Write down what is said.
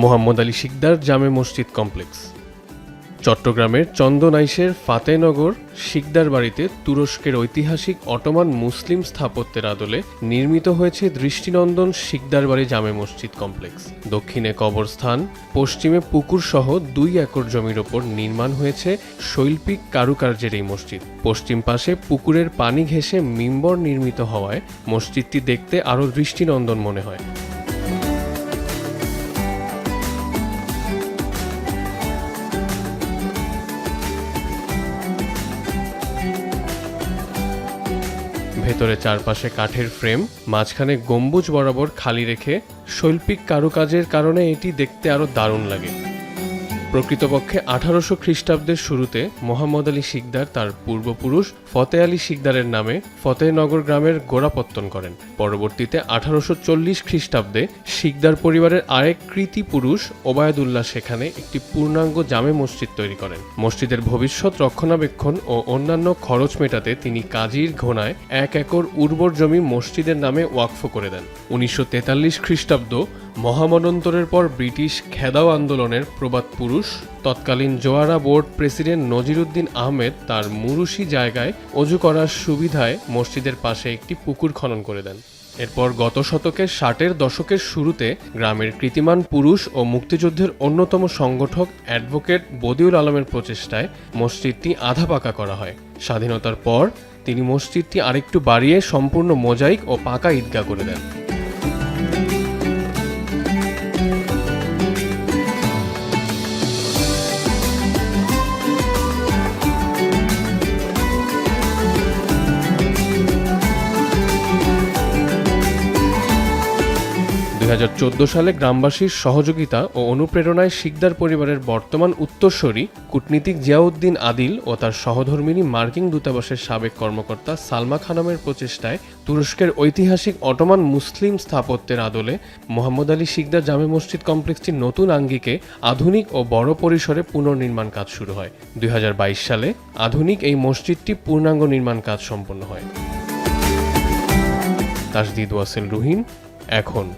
মোহাম্মদ আলী শিকদার জামে মসজিদ কমপ্লেক্স। চট্টগ্রামের চন্দনাইশের ফাতেনগর শিকদার বাড়িতে তুরস্কের ঐতিহাসিক অটোমান মুসলিম স্থাপত্যের আদলে নির্মিত হয়েছে দৃষ্টিনন্দন শিকদার বাড়ি জামে মসজিদ কমপ্লেক্স। দক্ষিণে কবরস্থান, পশ্চিমে পুকুর সহ 2 একর জমির ওপর নির্মাণ হয়েছে শৈল্পিক কারুকার্যের এই মসজিদ। পশ্চিম পাশে পুকুরের পানি ঘেঁষে মিম্বর নির্মিত হওয়ায় মসজিদটি দেখতে আরও দৃষ্টিনন্দন মনে হয়। ভেতরে চারপাশে কাঠের ফ্রেম, মাঝখানে গম্বুজ বরাবর খালি রেখে শৈল্পিক কারুকাজের কারণে এটি দেখতে আরও দারুণ লাগে। প্রকৃতপক্ষে 1800 খ্রিস্টাব্দের শুরুতে মোহাম্মদ আলী শিকদার তার পূর্বপুরুষ ফতে আলী শিকদারের নামে ফতেহনগর গ্রামের গোড়াপত্তন করেন। পরবর্তীতে 1840 খ্রিস্টাব্দে শিকদার পরিবারের আরেক কৃতি পুরুষ ওবায়দুল্লাহ সেখানে একটি পূর্ণাঙ্গ জামে মসজিদ তৈরি করেন। মসজিদের ভবিষ্যৎ রক্ষণাবেক্ষণ ও অন্যান্য খরচ মেটাতে তিনি কাজীর ঘোনায় 1 একর উর্বর জমি মসজিদের নামে ওয়াকফ করে দেন। 1943 খ্রিস্টাব্দ মহামনন্তরের পর ব্রিটিশ খেদাও আন্দোলনের প্রবাদ পুরুষ তৎকালীন জোয়ারা বোর্ড প্রেসিডেন্ট নজিরুদ্দিন আহমেদ তার মুরুশি জায়গায় অজু করার সুবিধায় মসজিদের পাশে একটি পুকুর খনন করে দেন। এরপর গত শতকের 60-এর দশকের শুরুতে গ্রামের কৃতিমান পুরুষ ও মুক্তিযুদ্ধের অন্যতম সংগঠক অ্যাডভোকেট বদিউল আলমের প্রচেষ্টায় মসজিদটি আধা পাকা করা হয়। স্বাধীনতার পর তিনি মসজিদটি আরেকটু বাড়িয়ে সম্পূর্ণ মোজাইক ও পাকা ঈদগাহ করে দেন। সালে গ্রামবাসীর সহযোগিতা ও অনুপ্রেরণায় শিকদার পরিবারের বর্তমান উত্তরসূরি কূটনীতিক জিয়াউদ্দিন আদিল ও তার সহধর্মিণী মার্কিন দূতাবাসের সাবেক কর্মকর্তা সালমা খানমের প্রচেষ্টায় তুরস্কের ঐতিহাসিক অটোমান মুসলিম স্থাপত্যের আদলে মোহাম্মদ আলী শিকদার জামে মসজিদ কমপ্লেক্সটির নতুন আঙ্গিকে আধুনিক ও বড় পরিসরে পুনর্নির্মাণ কাজ শুরু হয়। 2022 সালে আধুনিক এই মসজিদটি পূর্ণাঙ্গ নির্মাণ কাজ সম্পন্ন হয়। তাসদিদ ওয়াসেল রুহিন, এখন।